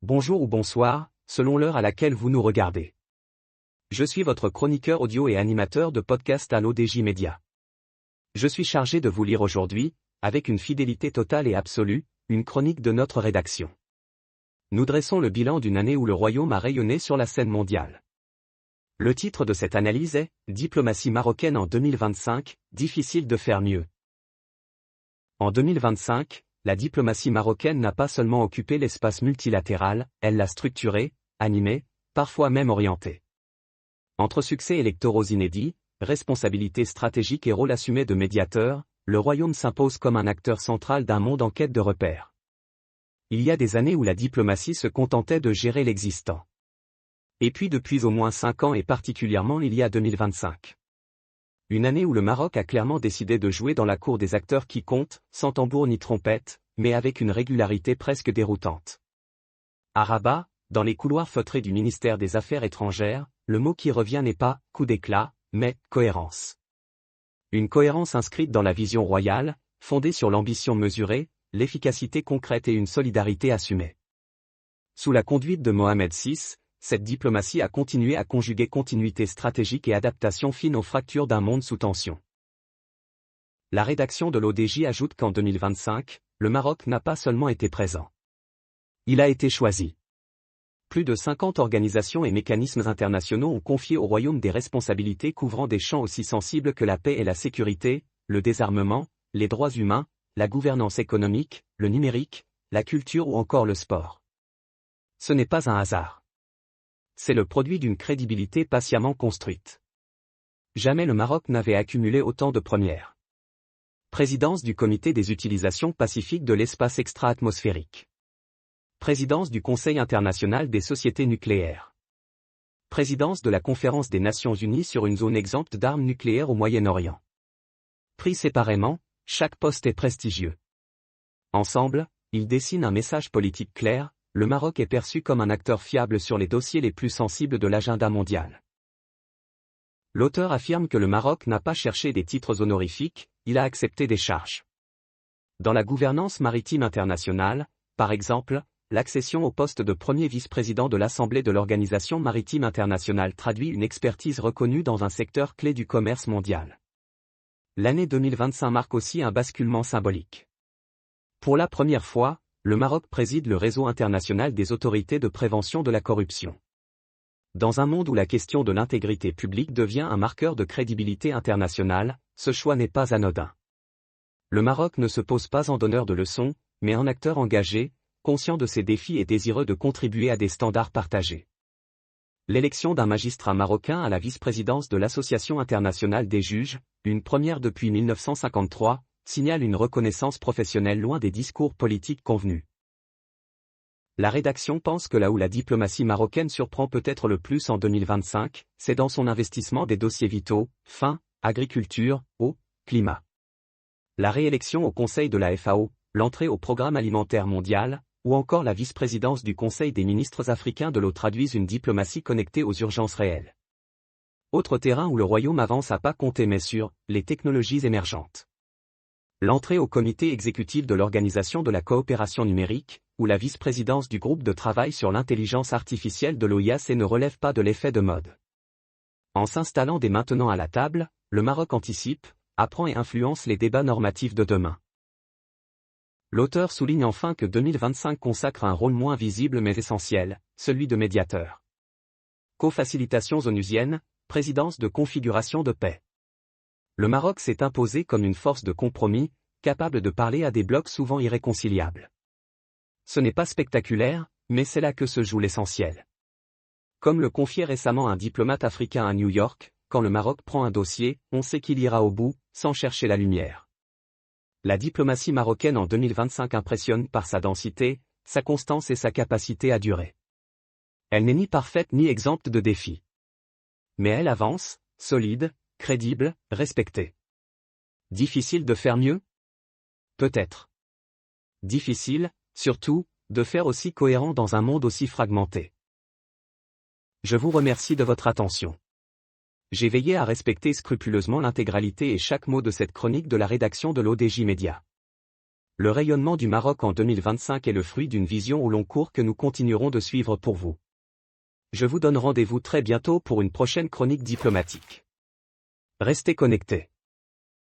bonjour ou bonsoir, selon l'heure à laquelle vous nous regardez. Je suis votre chroniqueur audio et animateur de podcast à l'ODJ Média. Je suis chargé de vous lire aujourd'hui, avec une fidélité totale et absolue, une chronique de notre rédaction. Nous dressons le bilan d'une année où le royaume a rayonné sur la scène mondiale. Le titre de cette analyse est « Diplomatie marocaine en 2025, difficile de faire mieux ». En 2025, la diplomatie marocaine n'a pas seulement occupé l'espace multilatéral, elle l'a structuré, animé, parfois même orienté. Entre succès électoraux inédits, responsabilités stratégiques et rôle assumé de médiateur, le royaume s'impose comme un acteur central d'un monde en quête de repères. Il y a des années où la diplomatie se contentait de gérer l'existant. Et puis depuis au moins 5 ans et particulièrement il y a 2025. Une année où le Maroc a clairement décidé de jouer dans la cour des acteurs qui comptent, sans tambour ni trompette, mais avec une régularité presque déroutante. À Rabat, dans les couloirs feutrés du ministère des Affaires étrangères, le mot qui revient n'est pas « coup d'éclat », mais « cohérence ». Une cohérence inscrite dans la vision royale, fondée sur l'ambition mesurée, l'efficacité concrète et une solidarité assumée. Sous la conduite de Mohamed VI, cette diplomatie a continué à conjuguer continuité stratégique et adaptation fine aux fractures d'un monde sous tension. La rédaction de l'ODJ ajoute qu'en 2025, le Maroc n'a pas seulement été présent. Il a été choisi. Plus de 50 organisations et mécanismes internationaux ont confié au royaume des responsabilités couvrant des champs aussi sensibles que la paix et la sécurité, le désarmement, les droits humains, la gouvernance économique, le numérique, la culture ou encore le sport. Ce n'est pas un hasard. C'est le produit d'une crédibilité patiemment construite. Jamais le Maroc n'avait accumulé autant de premières. Présidence du Comité des utilisations pacifiques de l'espace extra-atmosphérique. Présidence du Conseil international des sociétés nucléaires. Présidence de la Conférence des Nations Unies sur une zone exempte d'armes nucléaires au Moyen-Orient. Pris séparément, chaque poste est prestigieux. Ensemble, ils dessinent un message politique clair. Le Maroc est perçu comme un acteur fiable sur les dossiers les plus sensibles de l'agenda mondial. L'auteur affirme que le Maroc n'a pas cherché des titres honorifiques, il a accepté des charges. Dans la gouvernance maritime internationale, par exemple, l'accession au poste de premier vice-président de l'Assemblée de l'Organisation maritime internationale traduit une expertise reconnue dans un secteur clé du commerce mondial. L'année 2025 marque aussi un basculement symbolique. Pour la première fois, le Maroc préside le réseau international des autorités de prévention de la corruption. Dans un monde où la question de l'intégrité publique devient un marqueur de crédibilité internationale, ce choix n'est pas anodin. Le Maroc ne se pose pas en donneur de leçons, mais en acteur engagé, conscient de ses défis et désireux de contribuer à des standards partagés. L'élection d'un magistrat marocain à la vice-présidence de l'Association internationale des juges, une première depuis 1953, signale une reconnaissance professionnelle loin des discours politiques convenus. La rédaction pense que là où la diplomatie marocaine surprend peut-être le plus en 2025, c'est dans son investissement des dossiers vitaux, faim, agriculture, eau, climat. La réélection au Conseil de la FAO, l'entrée au Programme alimentaire mondial, ou encore la vice-présidence du Conseil des ministres africains de l'eau traduisent une diplomatie connectée aux urgences réelles. Autre terrain où le royaume avance à pas compter mais sur les technologies émergentes. L'entrée au comité exécutif de l'Organisation de la coopération numérique, ou la vice-présidence du groupe de travail sur l'intelligence artificielle de l'OIAC ne relève pas de l'effet de mode. En s'installant dès maintenant à la table, le Maroc anticipe, apprend et influence les débats normatifs de demain. L'auteur souligne enfin que 2025 consacre un rôle moins visible mais essentiel, celui de médiateur. Co-facilitation onusienne, présidence de configuration de paix. Le Maroc s'est imposé comme une force de compromis, capable de parler à des blocs souvent irréconciliables. Ce n'est pas spectaculaire, mais c'est là que se joue l'essentiel. Comme le confiait récemment un diplomate africain à New York, quand le Maroc prend un dossier, on sait qu'il ira au bout, sans chercher la lumière. La diplomatie marocaine en 2025 impressionne par sa densité, sa constance et sa capacité à durer. Elle n'est ni parfaite ni exempte de défis. Mais elle avance, solide, crédible, respectée. Difficile de faire mieux ? Peut-être. Difficile, surtout, de faire aussi cohérent dans un monde aussi fragmenté. Je vous remercie de votre attention. J'ai veillé à respecter scrupuleusement l'intégralité et chaque mot de cette chronique de la rédaction de l'ODJ Média. Le rayonnement du Maroc en 2025 est le fruit d'une vision au long cours que nous continuerons de suivre pour vous. Je vous donne rendez-vous très bientôt pour une prochaine chronique diplomatique. Restez connectés.